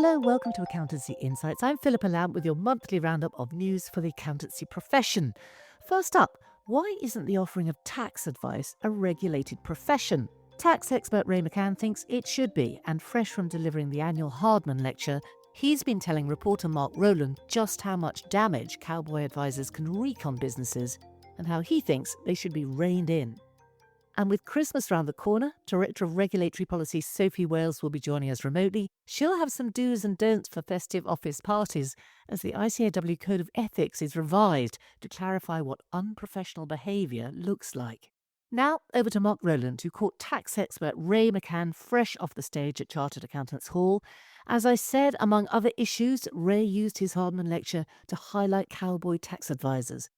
Hello, welcome to Accountancy Insights. I'm Philippa Lamb with your monthly roundup of news for the accountancy profession. First up, why isn't the offering of tax advice a regulated profession? Tax expert Ray McCann thinks it should be, and fresh from delivering the annual Hardman Lecture, he's been telling reporter Mark Rowland just how much damage cowboy advisors can wreak on businesses and how he thinks they should be reined in. And with Christmas round the corner, Director of Regulatory Policy Sophie Wales will be joining us remotely. She'll have some do's and don'ts for festive office parties as the ICAEW Code of Ethics is revised to clarify what unprofessional behaviour looks like. Now, over to Mark Rowland, who caught tax expert Ray McCann fresh off the stage at Chartered Accountants Hall. As I said, among other issues, Ray used his Hardman Lecture to highlight cowboy tax advisors.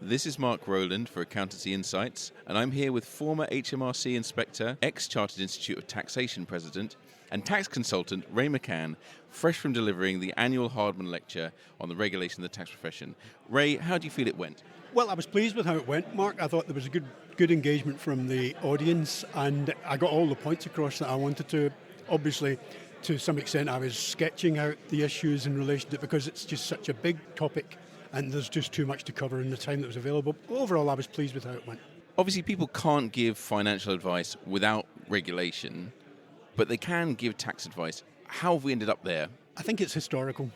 This is Mark Rowland for Accountancy Insights, and I'm here with former HMRC Inspector, ex-Chartered Institute of Taxation President, and tax consultant Ray McCann, fresh from delivering the annual Hardman Lecture on the regulation of the tax profession. Ray, how do you feel it went? Well, I was pleased with how it went, Mark. I thought there was a good engagement from the audience, and I got all the points across that I wanted to. Obviously, to some extent, I was sketching out the issues in relation to it because it's just such a big topic. And there's just too much to cover in the time that was available. Overall, I was pleased with how it went. Obviously, people can't give financial advice without regulation, but they can give tax advice. How have we ended up there? I think it's historical.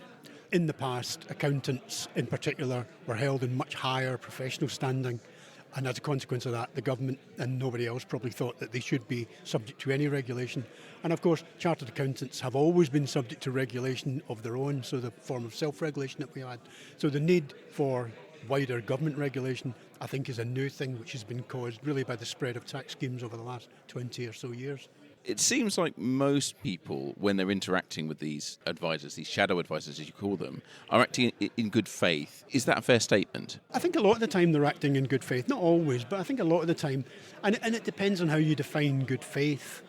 In the past, accountants in particular were held in much higher professional standing. And as a consequence of that, the government and nobody else probably thought that they should be subject to any regulation. And of course, chartered accountants have always been subject to regulation of their own, so the form of self-regulation that we had. So the need for wider government regulation, I think, is a new thing which has been caused really by the spread of tax schemes over the last 20 or so years. It seems like most people, when they're interacting with these advisors, these shadow advisors as you call them, are acting in good faith. Is that a fair statement? I think a lot of the time they're acting in good faith. Not always, but I think a lot of the time. And it depends on how you define good faith.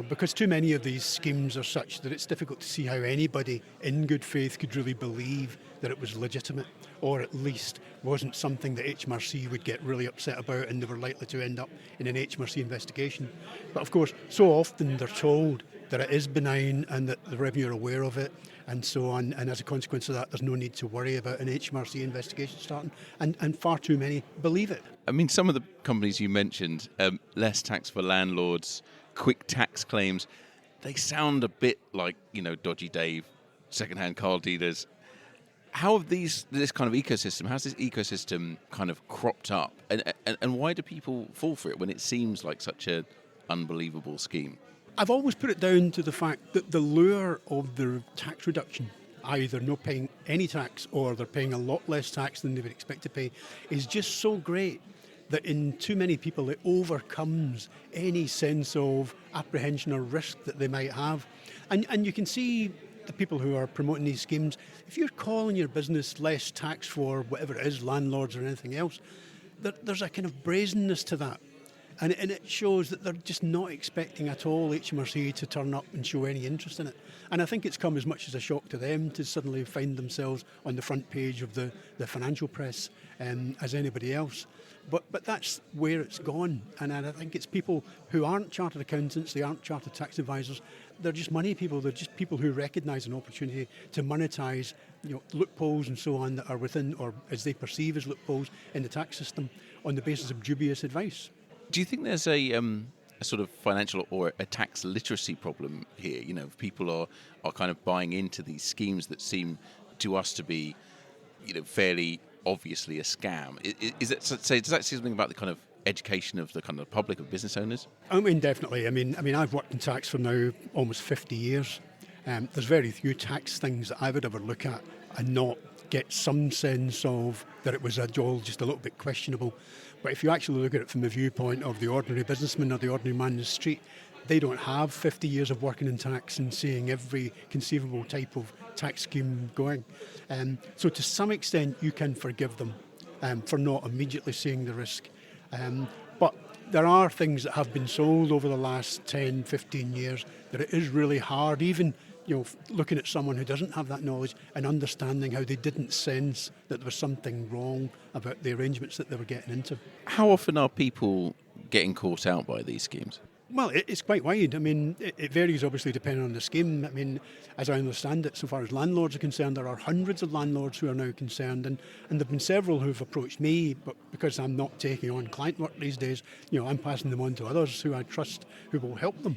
Because too many of these schemes are such that it's difficult to see how anybody in good faith could really believe that it was legitimate, or at least wasn't something that HMRC would get really upset about and they were likely to end up in an HMRC investigation. But of course, so often they're told that it is benign and that the Revenue are aware of it and so on, and as a consequence of that, there's no need to worry about an HMRC investigation starting, and far too many believe it. I mean, some of the companies you mentioned, less tax for landlords, quick tax claims, they sound a bit like, Dodgy Dave, second-hand car dealers. How have this kind of ecosystem, how's this ecosystem kind of cropped up? And why do people fall for it when it seems like such an unbelievable scheme? I've always put it down to the fact that the lure of the tax reduction, either not paying any tax or they're paying a lot less tax than they would expect to pay, is just so great that in too many people it overcomes any sense of apprehension or risk that they might have. And you can see the people who are promoting these schemes, if you're calling your business less tax for whatever it is, landlords or anything else, there's a kind of brazenness to that. And it shows that they're just not expecting at all HMRC to turn up and show any interest in it. And I think it's come as much as a shock to them to suddenly find themselves on the front page of the financial press as anybody else. But that's where it's gone. And I think it's people who aren't chartered accountants, they aren't chartered tax advisors, they're just money people, they're just people who recognise an opportunity to monetise loopholes and so on that are within, or as they perceive as loopholes in the tax system on the basis of dubious advice. Do you think there's a sort of financial or a tax literacy problem here? People are kind of buying into these schemes that seem to us to be, fairly obviously a scam. Does that say something about the kind of education of the kind of public, of business owners? I mean, definitely. I mean, I've worked in tax for now almost 50 years. There's very few tax things that I would ever look at and not get some sense of that it was all just a little bit questionable. But if you actually look at it from the viewpoint of the ordinary businessman or the ordinary man in the street, they don't have 50 years of working in tax and seeing every conceivable type of tax scheme going. So to some extent, you can forgive them for not immediately seeing the risk. But there are things that have been sold over the last 10, 15 years that it is really hard, even looking at someone who doesn't have that knowledge and understanding how they didn't sense that there was something wrong about the arrangements that they were getting into. How often are people getting caught out by these schemes? Well, it's quite wide. I mean, it varies obviously depending on the scheme. I mean, as I understand it, so far as landlords are concerned, there are hundreds of landlords who are now concerned, and there have been several who've approached me, but because I'm not taking on client work these days, I'm passing them on to others who I trust who will help them.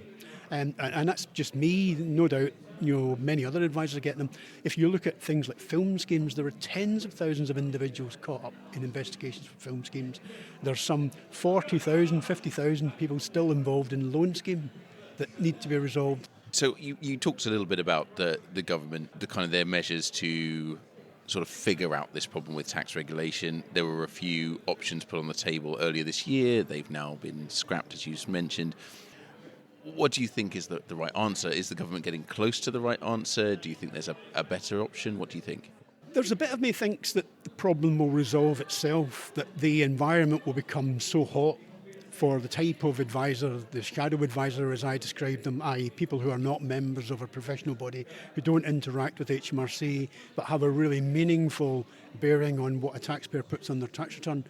And that's just me, no doubt. Many other advisors are getting them. If you look at things like film schemes, there are tens of thousands of individuals caught up in investigations for film schemes. There's some 40,000, 50,000 people still involved in loan scheme that need to be resolved. So you talked a little bit about the government, the kind of their measures to sort of figure out this problem with tax regulation. There were a few options put on the table earlier this year. They've now been scrapped, as you mentioned. What do you think is the right answer? Is the government getting close to the right answer? Do you think there's a better option? What do you think? There's a bit of me thinks that the problem will resolve itself, that the environment will become so hot for the type of advisor, the shadow advisor as I described them, i.e. people who are not members of a professional body, who don't interact with HMRC but have a really meaningful bearing on what a taxpayer puts on their tax return.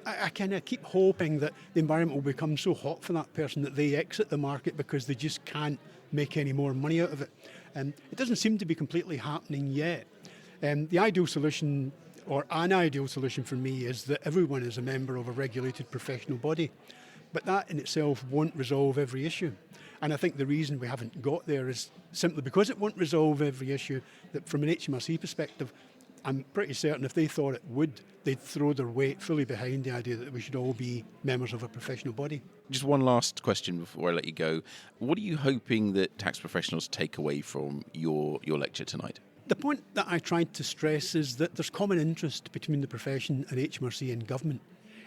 I kind of keep hoping that the environment will become so hot for that person that they exit the market because they just can't make any more money out of it. It doesn't seem to be completely happening yet. The ideal solution, or an ideal solution for me, is that everyone is a member of a regulated professional body. But that in itself won't resolve every issue. And I think the reason we haven't got there is simply because it won't resolve every issue, that from an HMRC perspective, I'm pretty certain if they thought it would, they'd throw their weight fully behind the idea that we should all be members of a professional body. Just one last question before I let you go. What are you hoping that tax professionals take away from your lecture tonight? The point that I tried to stress is that there's common interest between the profession and HMRC and government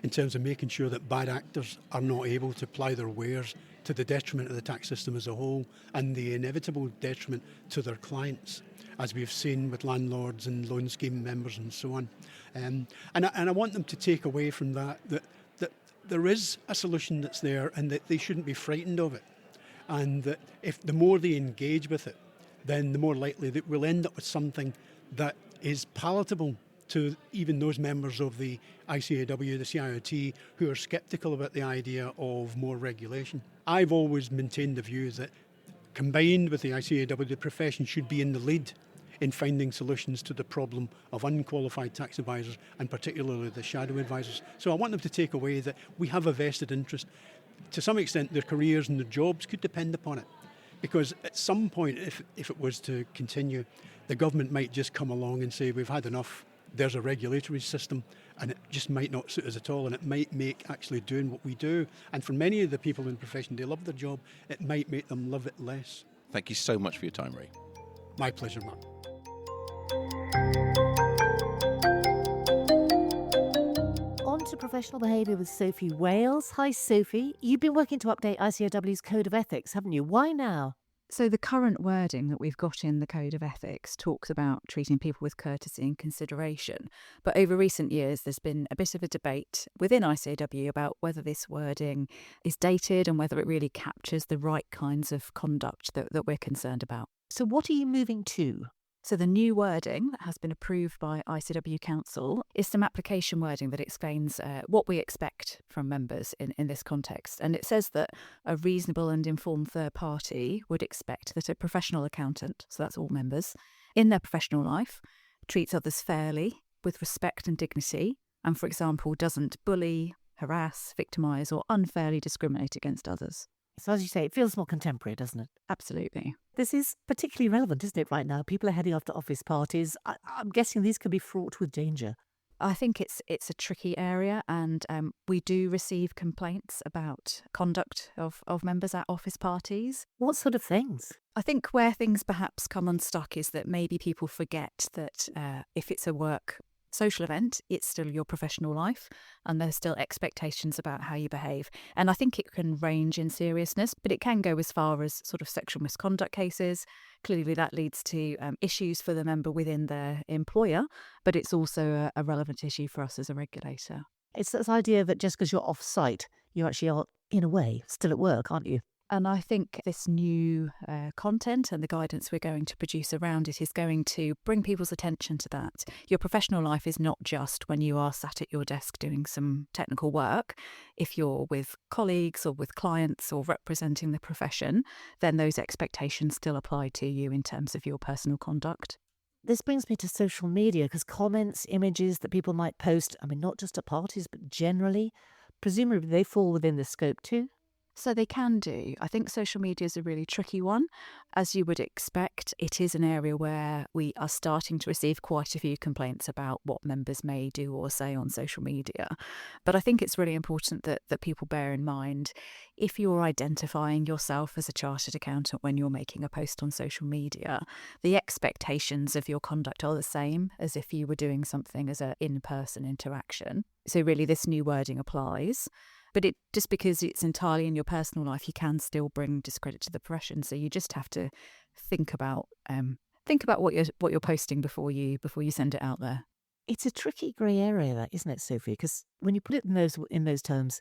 in terms of making sure that bad actors are not able to ply their wares to the detriment of the tax system as a whole and the inevitable detriment to their clients, as we've seen with landlords and loan scheme members and so on. And I want them to take away from that there is a solution that's there and that they shouldn't be frightened of it. And that if the more they engage with it, then the more likely that we'll end up with something that is palatable to even those members of the ICAEW, the CIOT, who are sceptical about the idea of more regulation. I've always maintained the view that combined with the ICAEW, the profession should be in the lead in finding solutions to the problem of unqualified tax advisors and particularly the shadow advisors. So I want them to take away that we have a vested interest. To some extent, their careers and their jobs could depend upon it. Because at some point, if it was to continue, the government might just come along and say, we've had enough, there's a regulatory system, and it just might not suit us at all, and it might make actually doing what we do. And for many of the people in the profession, they love their job, it might make them love it less. Thank you so much for your time, Ray. My pleasure, Mark. On to professional behaviour with Sophie Wales. Hi, Sophie. You've been working to update ICAEW's Code of Ethics, haven't you? Why now? So the current wording that we've got in the Code of Ethics talks about treating people with courtesy and consideration. But over recent years, there's been a bit of a debate within ICAEW about whether this wording is dated and whether it really captures the right kinds of conduct that we're concerned about. So what are you moving to? So the new wording that has been approved by ICAEW Council is some application wording that explains what we expect from members in this context. And it says that a reasonable and informed third party would expect that a professional accountant, so that's all members, in their professional life, treats others fairly, with respect and dignity, and, for example, doesn't bully, harass, victimise or unfairly discriminate against others. So as you say, it feels more contemporary, doesn't it? Absolutely. This is particularly relevant, isn't it, right now? People are heading off to office parties. I'm guessing these can be fraught with danger. I think it's a tricky area, and we do receive complaints about conduct of members at office parties. What sort of things? I think where things perhaps come unstuck is that maybe people forget that if it's a work social event, it's still your professional life and there's still expectations about how you behave. And I think it can range in seriousness, but it can go as far as sort of sexual misconduct cases. Clearly that leads to issues for the member within their employer, but it's also a relevant issue for us as a regulator. It's this idea that just because you're off-site, you actually are, in a way, still at work, aren't you? And I think this new content and the guidance we're going to produce around it is going to bring people's attention to that. Your professional life is not just when you are sat at your desk doing some technical work. If you're with colleagues or with clients or representing the profession, then those expectations still apply to you in terms of your personal conduct. This brings me to social media, because comments, images that people might post, I mean, not just at parties, but generally, presumably they fall within the scope too. So they can do. I think social media is a really tricky one. As you would expect, it is an area where we are starting to receive quite a few complaints about what members may do or say on social media. But I think it's really important that people bear in mind, if you're identifying yourself as a chartered accountant when you're making a post on social media, the expectations of your conduct are the same as if you were doing something as an in-person interaction. So really this new wording applies. But just because it's entirely in your personal life, you can still bring discredit to the profession. So you just have to think about what you're posting before you send it out there. It's a tricky grey area, that, isn't it, Sophie? Because when you put it in those terms,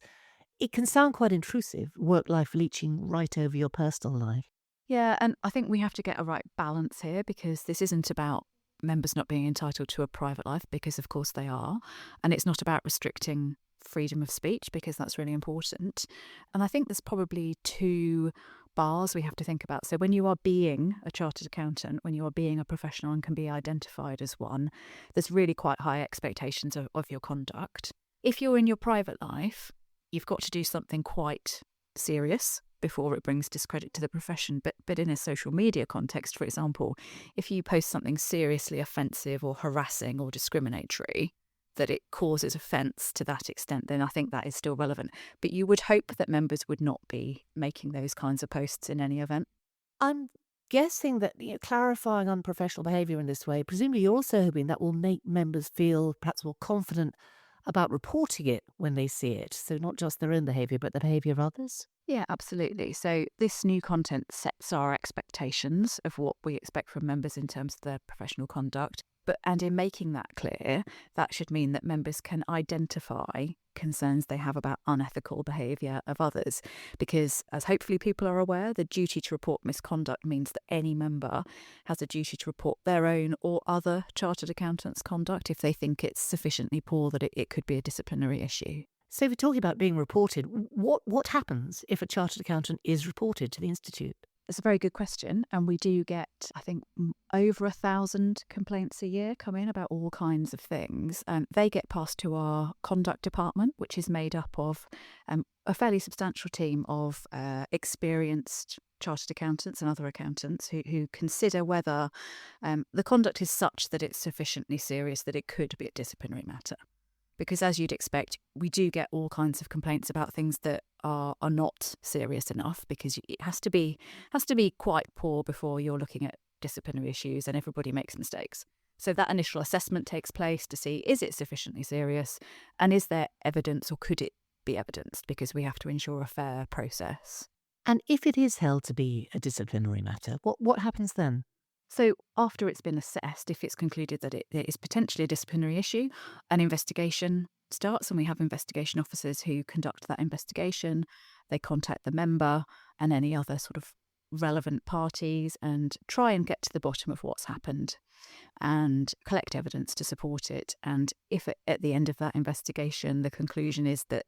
it can sound quite intrusive, work-life leeching right over your personal life. Yeah, and I think we have to get a right balance here, because this isn't about members not being entitled to a private life, because of course they are, and it's not about restricting freedom of speech, because that's really important. And I think there's probably two bars we have to think about. So when you are being a chartered accountant, when you are being a professional and can be identified as one, there's really quite high expectations of your conduct. If you're in your private life, you've got to do something quite serious before it brings discredit to the profession. But in a social media context, for example, if you post something seriously offensive or harassing or discriminatory, that it causes offence to that extent, then I think that is still relevant. But you would hope that members would not be making those kinds of posts in any event. I'm guessing that clarifying unprofessional behaviour in this way, presumably you're also hoping that will make members feel perhaps more confident about reporting it when they see it. So not just their own behaviour, but the behaviour of others. Yeah, absolutely. So this new content sets our expectations of what we expect from members in terms of their professional conduct. And in making that clear, that should mean that members can identify concerns they have about unethical behaviour of others. Because, as hopefully people are aware, the duty to report misconduct means that any member has a duty to report their own or other chartered accountants' conduct if they think it's sufficiently poor that it could be a disciplinary issue. So if we're talking about being reported, what happens if a chartered accountant is reported to the Institute? It's a very good question, and we do get, I think, over 1,000 complaints a year come in about all kinds of things. They get passed to our conduct department, which is made up of a fairly substantial team of experienced chartered accountants and other accountants who consider whether the conduct is such that it's sufficiently serious that it could be a disciplinary matter. Because as you'd expect, we do get all kinds of complaints about things that are not serious enough, because it has to be quite poor before you're looking at disciplinary issues, and everybody makes mistakes. So that initial assessment takes place to see, is it sufficiently serious, and is there evidence, or could it be evidenced, because we have to ensure a fair process. And if it is held to be a disciplinary matter, what happens then? So after it's been assessed, if it's concluded that it is potentially a disciplinary issue, an investigation starts, and we have investigation officers who conduct that investigation. They contact the member and any other sort of relevant parties and try and get to the bottom of what's happened and collect evidence to support it. And if at the end of that investigation the conclusion is that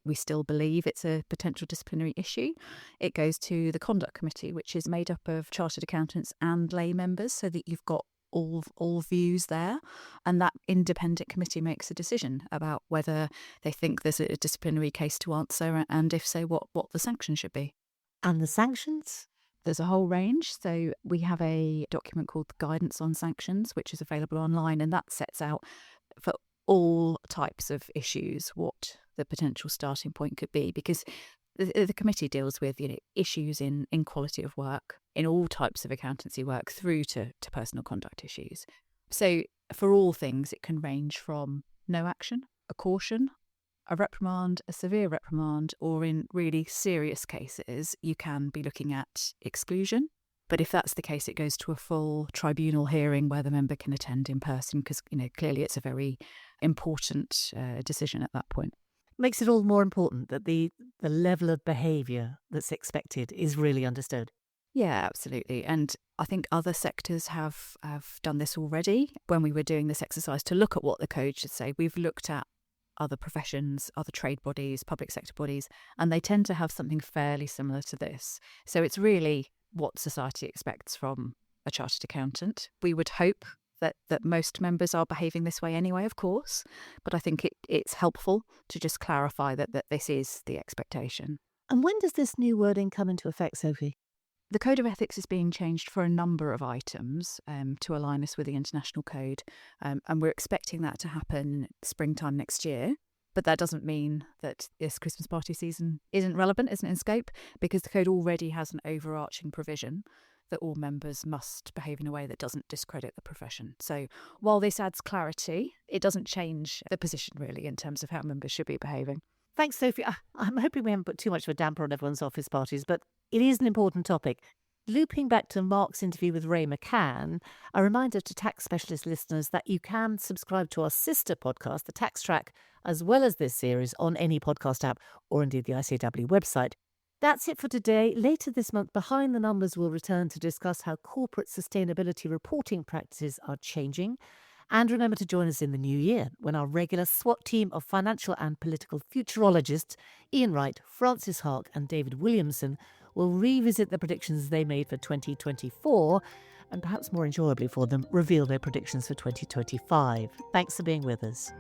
we still believe it's a potential disciplinary issue, it goes to the conduct committee, which is made up of chartered accountants and lay members, so that you've got all views there. And that independent committee makes a decision about whether they think there's a disciplinary case to answer, and if so, what the sanction should be. And the sanctions? There's a whole range. So we have a document called the Guidance on Sanctions, which is available online, and that sets out for all types of issues what the potential starting point could be, because the committee deals with issues in quality of work, in all types of accountancy work, through to personal conduct issues. So for all things, it can range from no action, a caution, a reprimand, a severe reprimand, or in really serious cases, you can be looking at exclusion. But if that's the case, it goes to a full tribunal hearing where the member can attend in person, because clearly it's a very important decision at that point. makes it all more important that the level of behaviour that's expected is really understood. Yeah, absolutely. And I think other sectors have done this already. When we were doing this exercise to look at what the code should say, we've looked at other professions, other trade bodies, public sector bodies, and they tend to have something fairly similar to this. So it's really what society expects from a chartered accountant. We would hope that most members are behaving this way anyway, of course, but I think it's helpful to just clarify that this is the expectation. And when does this new wording come into effect, Sophie? The Code of Ethics is being changed for a number of items to align us with the international code, and we're expecting that to happen springtime next year. But that doesn't mean that this Christmas party season isn't relevant, isn't in scope, because the code already has an overarching provision that all members must behave in a way that doesn't discredit the profession. So while this adds clarity, it doesn't change the position really in terms of how members should be behaving. Thanks, Sophie. I'm hoping we haven't put too much of a damper on everyone's office parties, but it is an important topic. Looping back to Mark's interview with Ray McCann, a reminder to tax specialist listeners that you can subscribe to our sister podcast, The Tax Track, as well as this series on any podcast app or indeed the ICAEW website. That's it for today. Later this month, Behind the Numbers will return to discuss how corporate sustainability reporting practices are changing. And remember to join us in the new year when our regular SWAT team of financial and political futurologists, Ian Wright, Francis Hark and David Williamson, will revisit the predictions they made for 2024 and, perhaps more enjoyably for them, reveal their predictions for 2025. Thanks for being with us.